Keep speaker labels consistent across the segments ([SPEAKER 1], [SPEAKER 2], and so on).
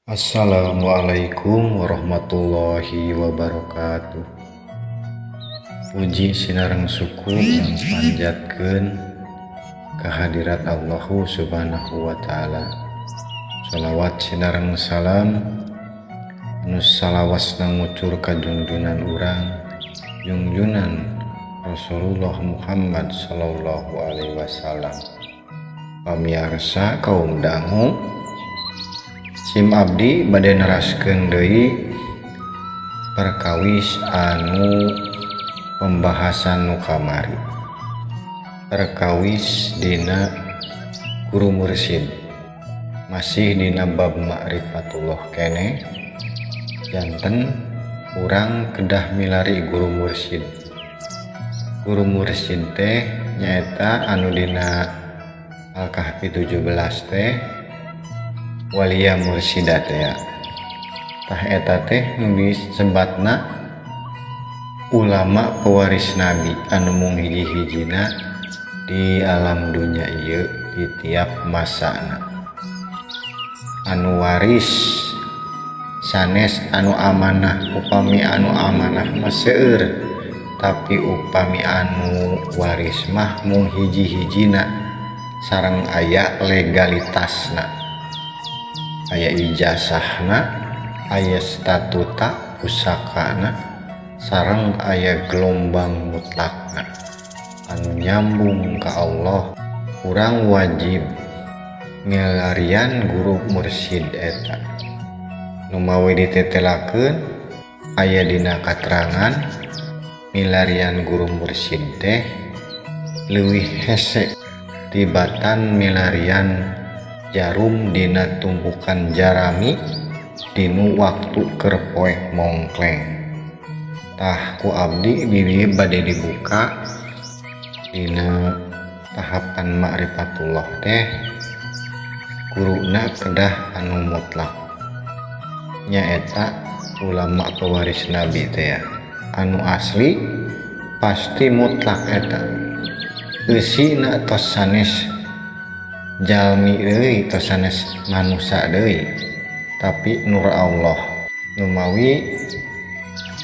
[SPEAKER 1] Assalamualaikum warahmatullahi wabarakatuh. Puji sinareng syukur panjatkeun kehadirat Allah subhanahu wa ta'ala. Shalawat sinareng salam anu salawasna ngucur ka junjunan urang junjunan Rasulullah Muhammad sallallahu alaihi wasallam. Pamirsa kaum dangu, Sim abdi bade neraskeun deui perkawis anu pembahasan nu kamari. Perkawis dina guru mursyid. Masih dina bab ma'rifatullah kene. Janten urang kedah milari guru mursyid. Guru mursyid teh nyaeta anu dina Al-Kahfi 17 teh walia mursyida teh. Tah eta teh nu disebatna ulama pewaris nabi anu mung hiji-hijina di alam dunya ieu di tiap masana. Anu waris sanes anu amanah, upami anu amanah mah seueur, tapi upami anu waris mah mung hiji-hijina sareng aya legalitasna. Aya ijazahna, aya statuta pusakana, sareng aya gelombang mutlakna anu nyambung ka Allah. Urang wajib ngelarian guru mursyid eta. Nu mawi ditetelakeun aya dina katerangan milarian guru mursyid teh leuwih hese tibatan milarian jarum dina tumpukan jarami dinu waktu keur poe mongkleng. Tah ku abdi dieu bade dibuka dina tahapan ma'rifatullah teh guruna kedah anu mutlak nyaeta ulama pewaris nabi teh anu asli pasti mutlak eta. Eusina tos sanes jalmi deui, tos sanes manusia deui, tapi nur Allah nu mawi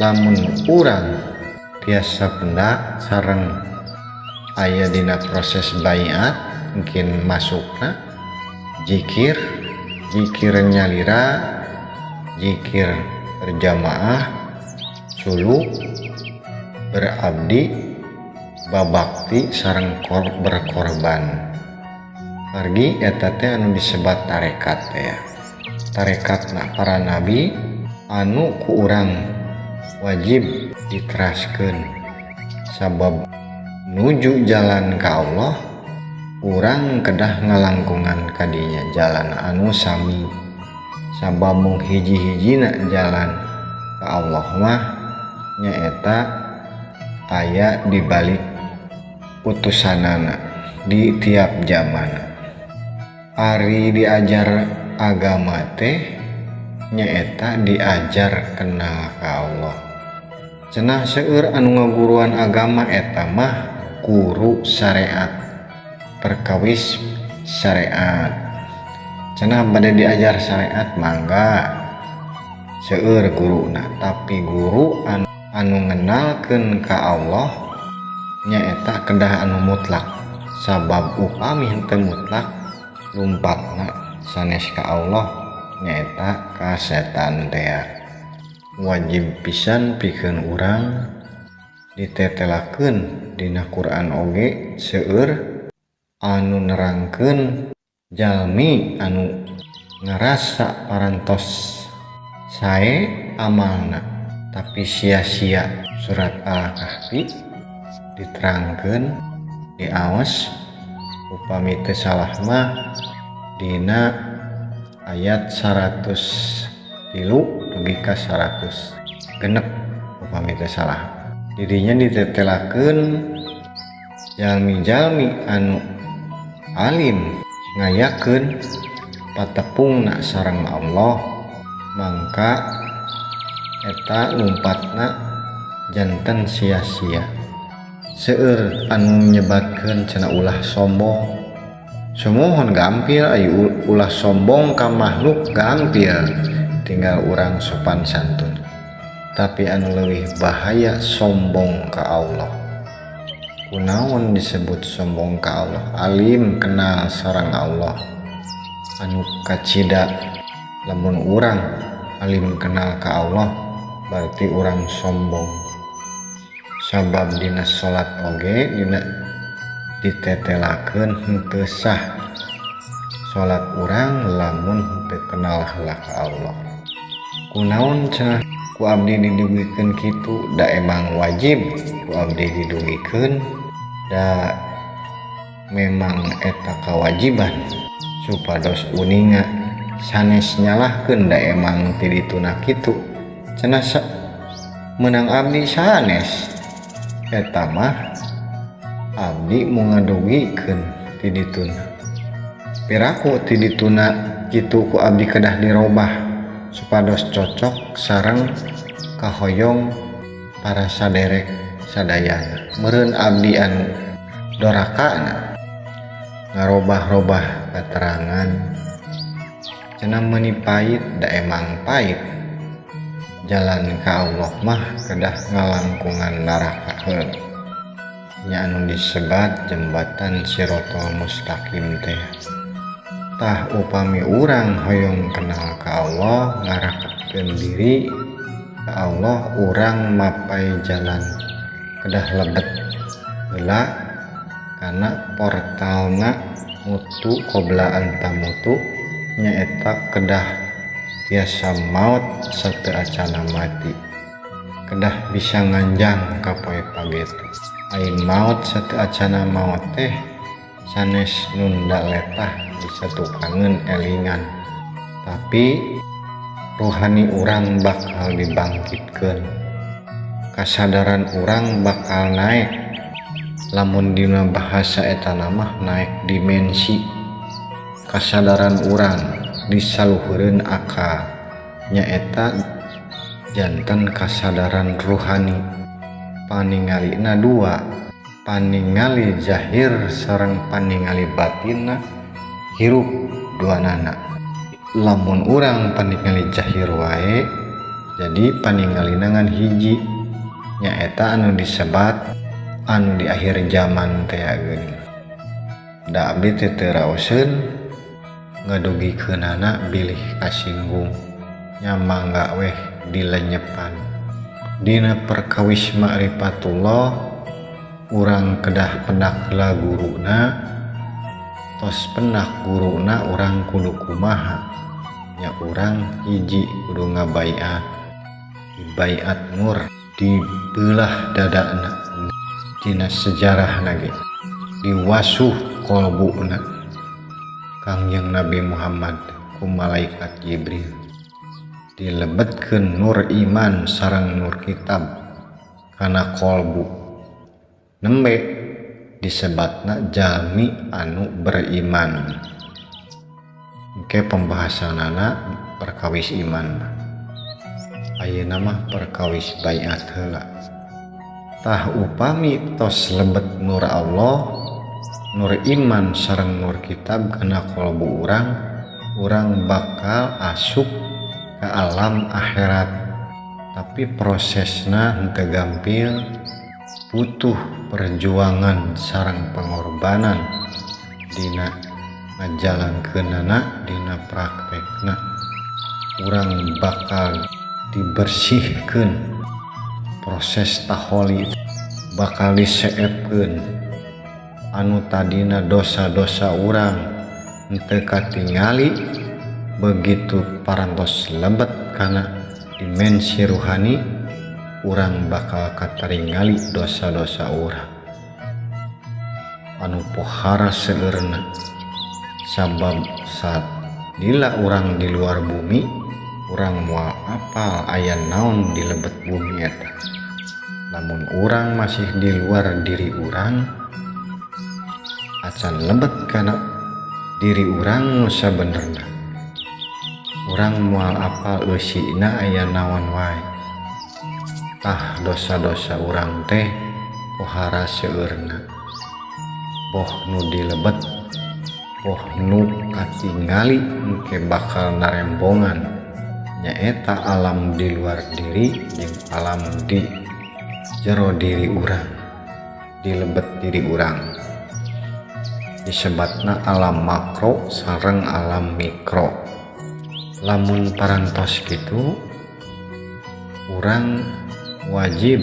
[SPEAKER 1] lamun urang tiasa pendak sareng aya dina proses baiat mungkin masukna zikir nyalira, zikir berjamaah, suluk, berabdi, babakti sareng berkorban. Margi eta teh anu disebat tarekat teh. Tarekatna para nabi anu ku urang wajib diteraskeun. Sabab nuju jalan ka Allah urang kedah ngalangkungan ka dinya jalan anu sami. Sabab mung hiji-hijina jalan ka Allah mah nyaeta aya di balik putusanana di tiap zaman. Ari diajar agama teh nyaeta diajar kenal ka Allah. Cenah seueur anu ngaguruan agama eta mah guru syariat, perkawis syariat. Cenah bade diajar syariat mangga seueur guruna, tapi guru anu ngenalkeun ka Allah nyaeta kedah anu mutlak. Sabab upami henteu mutlak lumpatna sanes ka Allah nyaeta ka setan teh. Wajib pisan pikeun urang ditetelakeun dina Quran oge seueur anu nerangkeun jalmi anu ngarasa parantos sae amalna tapi sia-sia. Surat Al-Kahfi diterangkeun diaos upami teu salah mah dina ayat 103 dugi ka 100 genep upami teu salah. Dirinya ditetelakeun jalmi-jalmi anu alim ngayakeun patepungna sareng Allah mangka eta lumpatna janten sia-sia. Seueur anu nyebatkeun cenah ulah sombong, Sumohon gampil ayu ulah sombong ka makhluk gampil, tinggal urang sopan santun. Tapi anu leuwih bahaya sombong ka Allah. Kunaon disebut sombong ka Allah? Alim kenal sareng Allah. Anu kacida lamun urang alim kenal ka Allah berarti urang sombong. Sabab dina salat oge dina ditetelakeun henteu sah salat urang lamun teu kenal heula ka Allah. Kunaon cenah ku abdi didugikeun kitu? Da emang wajib ku abdi didugikeun, da memang eta kawajiban supados uninga sanes nyalahkeun da emang ti dituna kitu. Cenah menang abdi sanes eta mah abdi mau ngadugikeun ti dituna. Piraku ti dituna kitu ku abdi kedah dirobah supados cocok sareng kahoyong para saderek sadayana. Meureun abdi anu dorakana ngarobah-robah keterangan cenah meuni pait da emang pait. Jalan ka Allah mah kedah ngalangkungan neraka heula. Nya anu disebat jembatan Shiratal Mustaqim teh. Tah upami urang hoyong kenal ka Allah, ngarakeun diri ka Allah, urang mapai jalan kedah lebet heula kana portalna mutu qoblaan tamutu nyaeta kedah tiasa maut sateu acana mati, kedah bisa nganjang ka poe pagetu. Ain maut sateu acana maut teh sanes nunda letah disatukangeun elingan, tapi rohani urang bakal dibangkitkeun, kasadaran urang bakal naik. Lamun dina bahasa eta mah naik dimensi. Kasadaran urang disaluhureun akal, nyaeta janten kasadaran rohani. Paningalina dua, paningali zahir sareng paningali batinna hirup duanana. Lamun urang paningali zahir wae jadi paningalina ngan hiji, nyaeta anu disebat anu di akhir zaman teh geuning. Da abdi teh teu raoseun ngadugikeunana bilih kasinggung, nya mangga weh dilenyepan. Dina perkawis ma'rifatullah urang kedah pendak heula guruna, tos pendak guruna urang kudu kumaha? Nya urang hiji kudu ngabaiat, dibaiat nur, dibelah dadana. Dina sejarahna ge diwasuh kolbuna Kangjeng Nabi Muhammad ku malaikat Jibril, dilebetkeun nur iman sareng nur kitab kana kolbu. Nembe disebatna jalmi anu beriman. Engke pembahasanana perkawis iman. Ayeuna mah perkawis baiat heula. Tah upami tos lebet nur Allah, nur iman sareng nur kitab kana kolbu urang, urang bakal asup ke alam akhirat. Tapi prosesna henteu gampil, butuh perjuangan sareng pengorbanan dina ngajalankeunana, dina praktekna. Urang bakal dibersihkeun, proses taholi bakal diseepkeun, anu tadina dosa-dosa urang henteu katingali. Begitu parantos lebet kana dimensi ruhani, urang bakal kataringali dosa-dosa urang anu pohara seueurna. Sabab saat lila urang di luar bumi, urang moal apal aya naon di lebet bumi eta. Lamun urang masih di luar diri urang, acan lebet kana diri urang nu sabenerna. Urang moal apal eusina aya naon wae. Tah dosa-dosa urang teh pohara seueurna. Boh nu dilebet poh nu katingali engke bakal narembongan nyaeta alam di luar diri jeung alam di jero diri urang, di lebet diri urang. Disebatna alam makro sareng alam mikro. Lamun parantos kitu urang wajib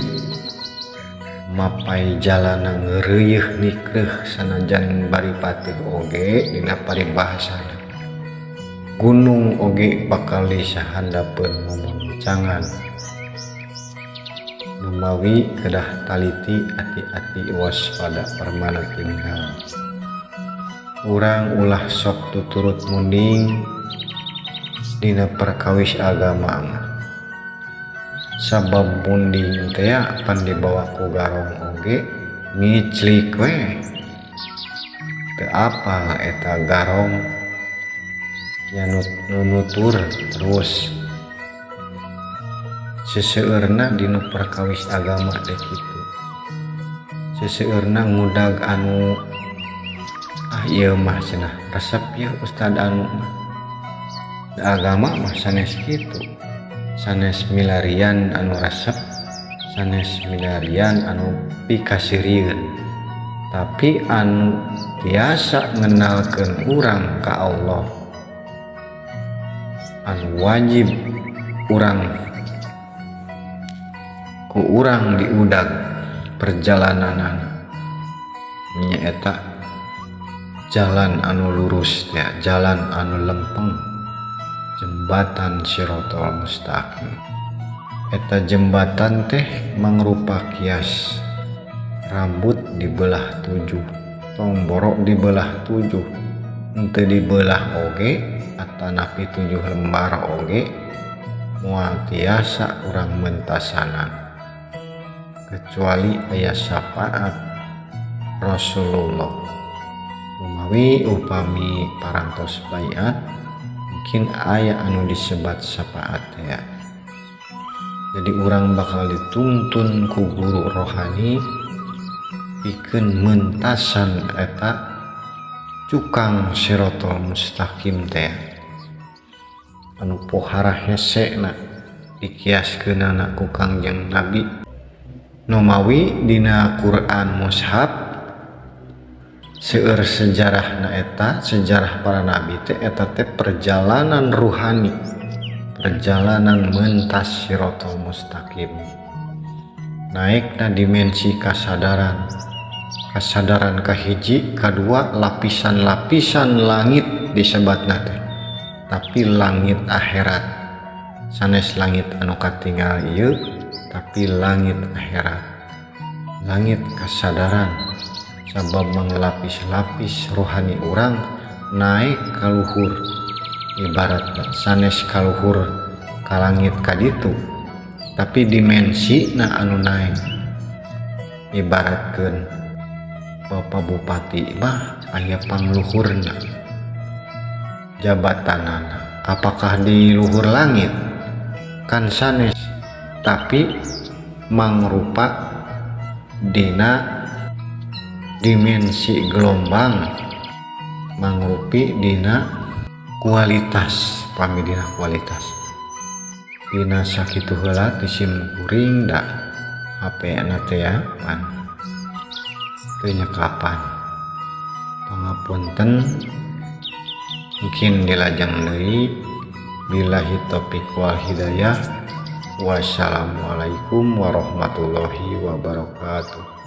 [SPEAKER 1] mapai jalana ngeureuh nikreuh sanajan bari patih oge dina paribahasana. Gunung oge bakal disahandapeun momoncangan. Numawi kedah taliti ati-ati waspada permana tinggal. Urang ulah sok tuturut munding dina perkawis agama mah. Sabab munding teh pan dibawa ku garong oge ngiclik we. Teu apa eta garong nya nutur terus. Seseueurna dinu perkawis agama teh kitu. Seseueurna ngudag anu ieu mah cenah resep ieu ustad anu mah. Agama mah sanes kitu. Sanes milarian anu resep, sanes milarian anu pikasirieun. Tapi anu tiasa ngenalkeun urang ka Allah, anu wajib urang ku urang diudag perjalananana nyaeta jalan anu lurus ya, jalan anu lempeng, jembatan Shirotol Mustaqim. Eta jembatan teh mangrupa kias rambut dibelah 7, tomborok dibelah 7, henteu dibelah oge atanapi 7 lembar oge moal tiasa urang mentasanan kecuali aya syafaat Rasulullah. Umawi upami parantos baiat mungkin aya anu disebat syafaat ya. Jadi urang bakal dituntun ku guru rohani pikeun mentasan eta cukang Shirotol Mustaqim teh anu pohara hesena dikiaskeunana ku Kangjeng Nabi. Numawi dina Quran mushaf seueur sejarahna eta, sejarah para nabi teh eta teh perjalanan ruhani, perjalanan mentas Shirotol Mustaqim. Naikna dimensi kasadaran, kasadaran kahiji, kadua lapisan-lapisan langit disebatna teh. Tapi langit akhirat, sanes langit anu katingal ieu, tapi langit akhirat, langit kasadaran. Sabab mengelapis-lapis rohani urang naik ka luhur, ibaratna sanes ka luhur ka langit kaditu, tapi dimensina anu naik. Ibaratkeun Bapak Bupati mah aya pangluhurna jabatanana, apakah di luhur langit kan sanes, tapi mangrupa dina dimensi gelombang, mangrupi dina kualitas, pami dina kualitas. Dina sakitu heula tisim kuring da HP na teh ya pan teu nyekapan. Pangapunten mungkin dilajeng deui. Billahi taufiq wal hidayah. Wassalamualaikum warahmatullahi wabarakatuh.